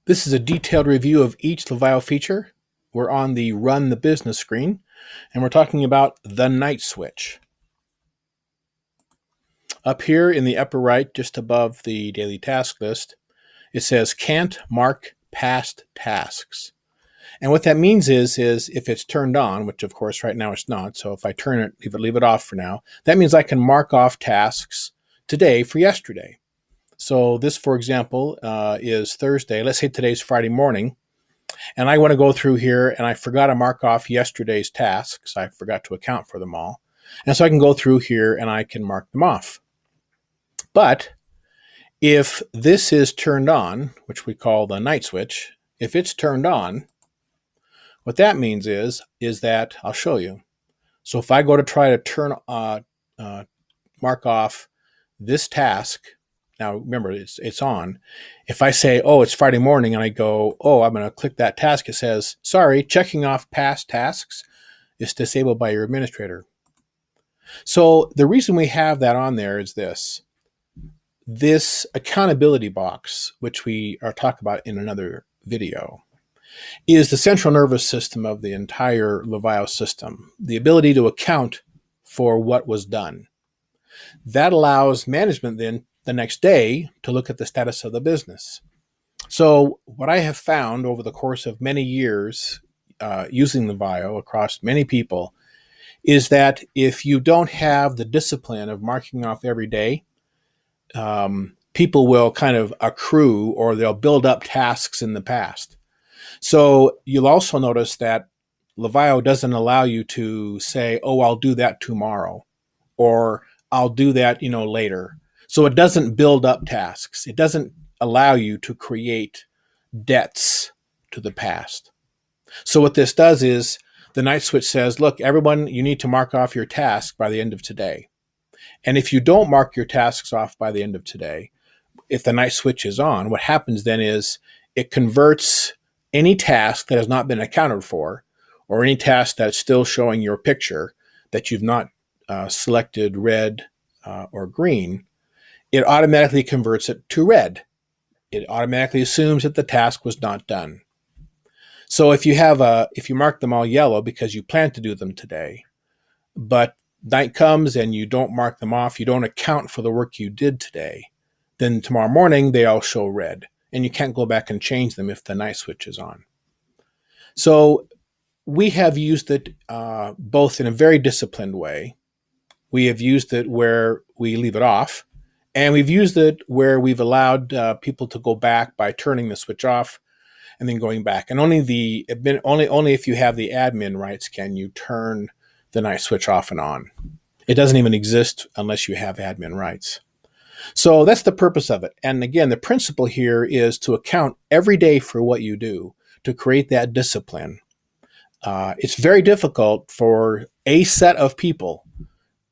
This is a detailed review of each Livayo feature. We're on the Run the Business screen, and we're talking about the night switch. Up here in the upper right, just above the daily task list, it says can't mark past tasks. And what that means is if it's turned on, which of course right now it's not, so if I turn it, leave it off for now, that means I can mark off tasks today for yesterday. So this, for example, is Thursday. Let's say today's Friday morning, and I want to go through here, and I forgot to mark off yesterday's tasks. I forgot to account for them all. And so I can go through here and I can mark them off. But if this is turned on, which we call the night switch, if it's turned on, what that means is that I'll show you. So if I go to try to mark off this task, now remember it's on. If I say, oh, it's Friday morning, and I go, oh, I'm going to click that task, it says, sorry, checking off past tasks is disabled by your administrator. So the reason we have that on there is this accountability box, which we are talking about in another video, is the central nervous system of the entire Livayo system, the ability to account for what was done. That allows management then the next day to look at the status of the business. So what I have found over the course of many years using Livayo across many people is that if you don't have the discipline of marking off every day, people will kind of accrue or they'll build up tasks in the past. So you'll also notice that Livayo doesn't allow you to say, oh, I'll do that tomorrow, or I'll do that, later. So it doesn't build up tasks. It doesn't allow you to create debts to the past. So what this does is the night switch says, look, everyone, you need to mark off your task by the end of today. And if you don't mark your tasks off by the end of today, if the night switch is on, what happens then is it converts any task that has not been accounted for, or any task that's still showing your picture that you've not selected red or green, it automatically converts it to red. It automatically assumes that the task was not done. So if you mark them all yellow because you plan to do them today, but night comes and you don't mark them off, you don't account for the work you did today, then tomorrow morning they all show red, and you can't go back and change them if the night switch is on. So we have used it both in a very disciplined way. We have used it where we leave it off, and we've used it where we've allowed people to go back by turning the switch off and then going back. And only if you have the admin rights can you turn the night switch off and on. It doesn't even exist unless you have admin rights. So that's the purpose of it. And again, the principle here is to account every day for what you do, to create that discipline. It's very difficult for a set of people,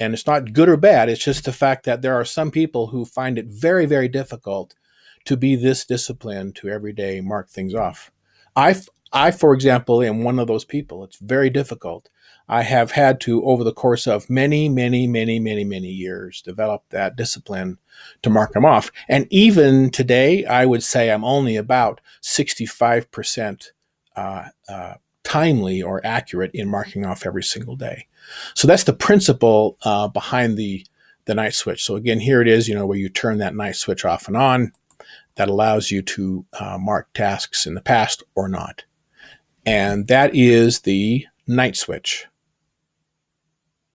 and it's not good or bad. It's just the fact that there are some people who find it very, very difficult to be this disciplined to every day mark things off. I, for example, am one of those people. It's very difficult. I have had to, over the course of many, many, many, many, many years, develop that discipline to mark them off. And even today, I would say I'm only about 65% timely or accurate in marking off every single day. So that's the principle behind the night switch. So again, here it is, where you turn that night switch off and on. That allows you to mark tasks in the past or not. And that is the night switch.